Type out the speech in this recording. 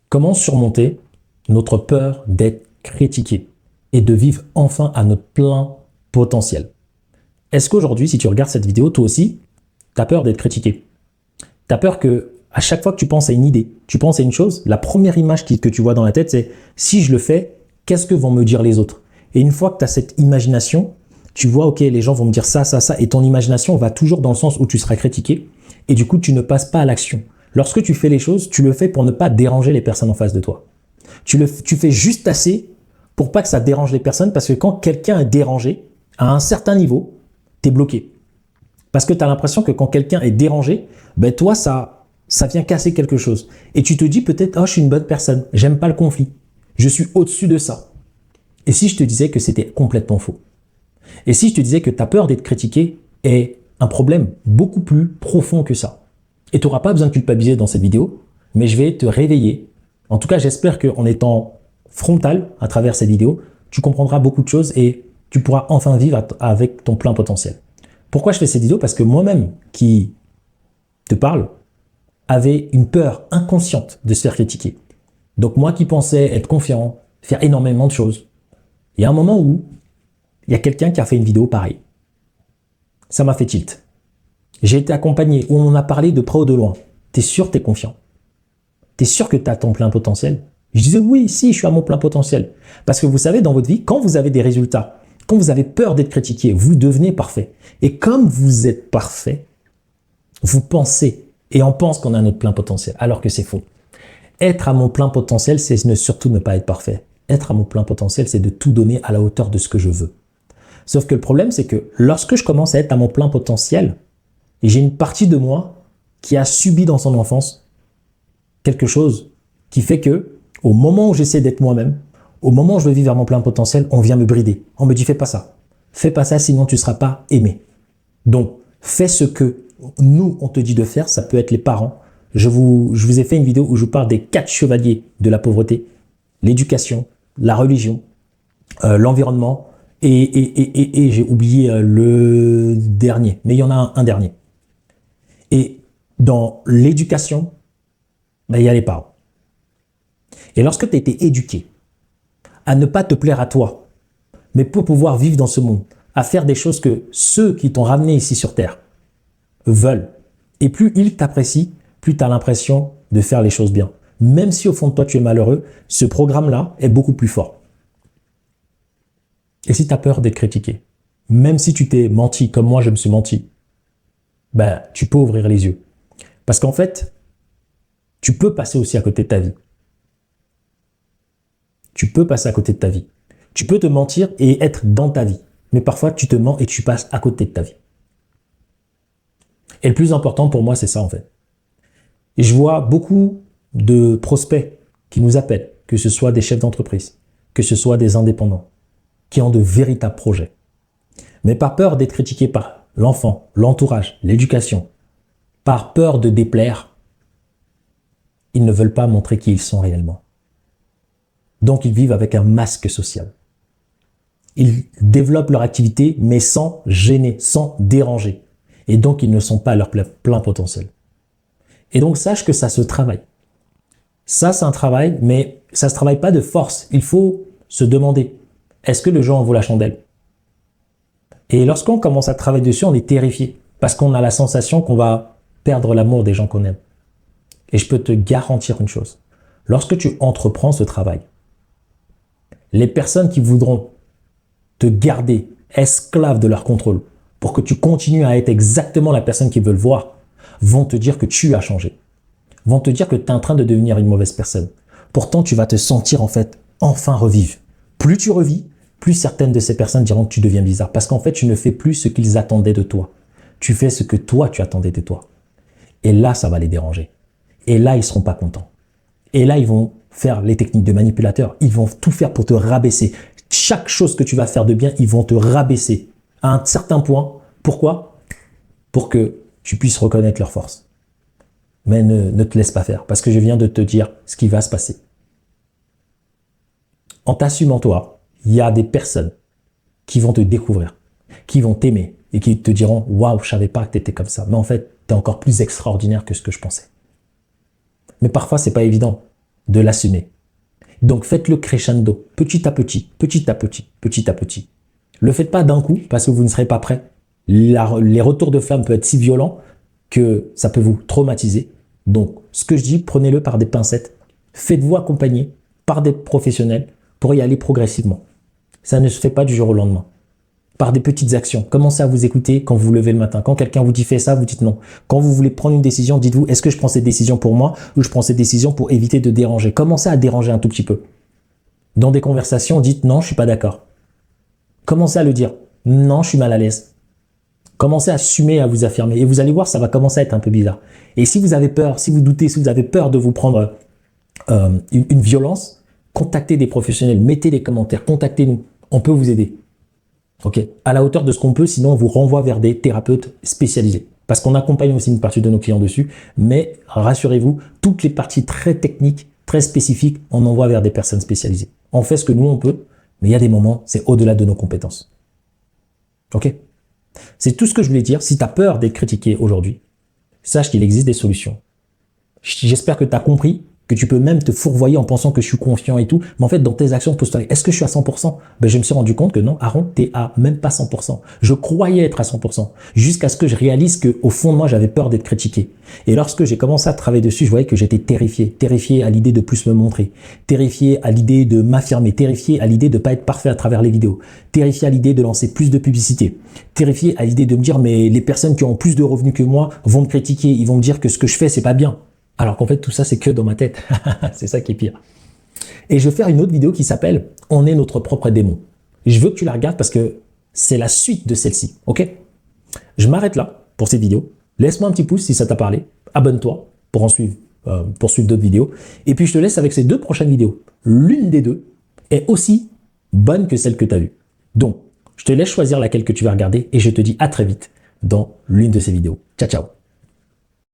Comment surmonter notre peur d'être critiqué et de vivre enfin à notre plein potentiel? Est-ce qu'aujourd'hui, si tu regardes cette vidéo, toi aussi, tu as peur d'être critiqué? Tu as peur que à chaque fois que tu penses à une idée, tu penses à une chose, la première image que tu vois dans la tête, c'est si je le fais, qu'est-ce que vont me dire les autres? Et une fois que tu as cette imagination, tu vois, ok, les gens vont me dire ça, ça, ça, et ton imagination va toujours dans le sens où tu seras critiqué, et du coup, tu ne passes pas à l'action. Lorsque tu fais les choses, tu le fais pour ne pas déranger les personnes en face de toi. Tu fais juste assez pour pas que ça dérange les personnes, parce que quand quelqu'un est dérangé, à un certain niveau, tu es bloqué. Parce que tu as l'impression que quand quelqu'un est dérangé, ben toi, ça vient casser quelque chose. Et tu te dis peut-être, oh, je suis une bonne personne, j'aime pas le conflit, je suis au-dessus de ça. Et si je te disais que c'était complètement faux? Et si je te disais que ta peur d'être critiqué est un problème beaucoup plus profond que ça? Et tu n'auras pas besoin de culpabiliser dans cette vidéo, mais je vais te réveiller. En tout cas, j'espère qu'en étant frontal à travers cette vidéo, tu comprendras beaucoup de choses et tu pourras enfin vivre avec ton plein potentiel. Pourquoi je fais cette vidéo? Parce que moi-même qui te parle avait une peur inconsciente de se faire critiquer. Donc moi qui pensais être confiant, faire énormément de choses, il y a un moment où il y a quelqu'un qui a fait une vidéo pareille. Ça m'a fait tilt. J'ai été accompagné, où on en a parlé de près ou de loin. T'es sûr que t'es confiant? T'es sûr que t'as ton plein potentiel? Je disais oui, si, je suis à mon plein potentiel. Parce que vous savez, dans votre vie, quand vous avez des résultats, quand vous avez peur d'être critiqué, vous devenez parfait. Et comme vous êtes parfait, vous pensez, et on pense qu'on a notre plein potentiel, alors que c'est faux. Être à mon plein potentiel, c'est surtout ne pas être parfait. Être à mon plein potentiel, c'est de tout donner à la hauteur de ce que je veux. Sauf que le problème, c'est que lorsque je commence à être à mon plein potentiel, j'ai une partie de moi qui a subi dans son enfance quelque chose qui fait que, au moment où j'essaie d'être moi-même, au moment où je veux vivre à mon plein potentiel, on vient me brider. On me dit, fais pas ça. Fais pas ça, sinon tu ne seras pas aimé. Donc, fais ce que nous, on te dit de faire. Ça peut être les parents. Je vous ai fait une vidéo où je vous parle des 4 chevaliers de la pauvreté. L'éducation, la religion, l'environnement et j'ai oublié le dernier. Mais il y en a un dernier. Et dans l'éducation, ben, il y a les parents. Et lorsque tu as été éduqué à ne pas te plaire à toi, mais pour pouvoir vivre dans ce monde, à faire des choses que ceux qui t'ont ramené ici sur Terre veulent, et plus ils t'apprécient, plus tu as l'impression de faire les choses bien. Même si au fond de toi tu es malheureux, ce programme-là est beaucoup plus fort. Et si tu as peur d'être critiqué, même si tu t'es menti, comme moi je me suis menti, ben, tu peux ouvrir les yeux. Parce qu'en fait, tu peux passer aussi à côté de ta vie. Tu peux passer à côté de ta vie. Tu peux te mentir et être dans ta vie. Mais parfois, tu te mens et tu passes à côté de ta vie. Et le plus important pour moi, c'est ça en fait. Et je vois beaucoup de prospects qui nous appellent, que ce soit des chefs d'entreprise, que ce soit des indépendants, qui ont de véritables projets. Mais par peur d'être critiqués par l'enfant, l'entourage, l'éducation, par peur de déplaire, ils ne veulent pas montrer qui ils sont réellement. Donc ils vivent avec un masque social. Ils développent leur activité, mais sans gêner, sans déranger. Et donc ils ne sont pas à leur plein potentiel. Et donc sache que ça se travaille. Ça, c'est un travail, mais ça ne se travaille pas de force. Il faut se demander, est-ce que le jeu en vaut la chandelle? Et lorsqu'on commence à travailler dessus, on est terrifié. Parce qu'on a la sensation qu'on va perdre l'amour des gens qu'on aime. Et je peux te garantir une chose. Lorsque tu entreprends ce travail, les personnes qui voudront te garder esclave de leur contrôle pour que tu continues à être exactement la personne qu'ils veulent voir, vont te dire que tu as changé. Vont te dire que tu es en train de devenir une mauvaise personne. Pourtant, tu vas te sentir en fait enfin revivre. Plus tu revis, plus certaines de ces personnes diront que tu deviens bizarre. Parce qu'en fait, tu ne fais plus ce qu'ils attendaient de toi. Tu fais ce que toi, tu attendais de toi. Et là, ça va les déranger. Et là, ils ne seront pas contents. Et là, ils vont faire les techniques de manipulateurs. Ils vont tout faire pour te rabaisser. Chaque chose que tu vas faire de bien, ils vont te rabaisser à un certain point. Pourquoi? Pour que tu puisses reconnaître leur force. Mais ne te laisse pas faire, parce que je viens de te dire ce qui va se passer. En t'assumant toi, il y a des personnes qui vont te découvrir, qui vont t'aimer et qui te diront « Waouh, je savais pas que tu étais comme ça. Mais en fait, tu es encore plus extraordinaire que ce que je pensais. » Mais parfois, c'est pas évident. de l'assumer. Donc faites-le crescendo, petit à petit, petit à petit, petit à petit. Le faites pas d'un coup parce que vous ne serez pas prêt. Les retours de flamme peuvent être si violents que ça peut vous traumatiser. Donc ce que je dis, prenez-le par des pincettes. Faites-vous accompagner par des professionnels pour y aller progressivement. Ça ne se fait pas du jour au lendemain. Par des petites actions. Commencez à vous écouter quand vous vous levez le matin. Quand quelqu'un vous dit fais ça, vous dites non. Quand vous voulez prendre une décision, dites-vous est-ce que je prends cette décision pour moi ou je prends cette décision pour éviter de déranger. Commencez à déranger un tout petit peu. Dans des conversations, dites non, je suis pas d'accord. Commencez à le dire. Non, je suis mal à l'aise. Commencez à assumer, à vous affirmer. Et vous allez voir, ça va commencer à être un peu bizarre. Et si vous avez peur, si vous doutez, si vous avez peur de vous prendre une violence, contactez des professionnels, mettez des commentaires, contactez-nous. On peut vous aider. Ok, à la hauteur de ce qu'on peut, sinon on vous renvoie vers des thérapeutes spécialisés. Parce qu'on accompagne aussi une partie de nos clients dessus, mais rassurez-vous, toutes les parties très techniques, très spécifiques, on envoie vers des personnes spécialisées. On fait ce que nous on peut, mais il y a des moments, c'est au-delà de nos compétences. Ok? C'est tout ce que je voulais dire. Si tu as peur d'être critiqué aujourd'hui, sache qu'il existe des solutions. J'espère que tu as compris que tu peux même te fourvoyer en pensant que je suis confiant et tout. Mais en fait, dans tes actions, pose-toi, est-ce que je suis à 100%? Ben, je me suis rendu compte que non, Aaron, t'es à même pas 100%. Je croyais être à 100%. Jusqu'à ce que je réalise que, au fond de moi, j'avais peur d'être critiqué. Et lorsque j'ai commencé à travailler dessus, je voyais que j'étais terrifié. Terrifié à l'idée de plus me montrer. Terrifié à l'idée de m'affirmer. Terrifié à l'idée de pas être parfait à travers les vidéos. Terrifié à l'idée de lancer plus de publicité. Terrifié à l'idée de me dire, mais les personnes qui ont plus de revenus que moi vont me critiquer. Ils vont me dire que ce que je fais, c'est pas bien. Alors qu'en fait, tout ça, c'est que dans ma tête. C'est ça qui est pire. Et je vais faire une autre vidéo qui s'appelle « On est notre propre démon ». Je veux que tu la regardes parce que c'est la suite de celle-ci. Ok? Je m'arrête là pour cette vidéo. Laisse-moi un petit pouce si ça t'a parlé. Abonne-toi pour poursuivre d'autres vidéos. Et puis, je te laisse avec ces deux prochaines vidéos. L'une des deux est aussi bonne que celle que tu as vue. Donc, je te laisse choisir laquelle que tu vas regarder et je te dis à très vite dans l'une de ces vidéos. Ciao, ciao.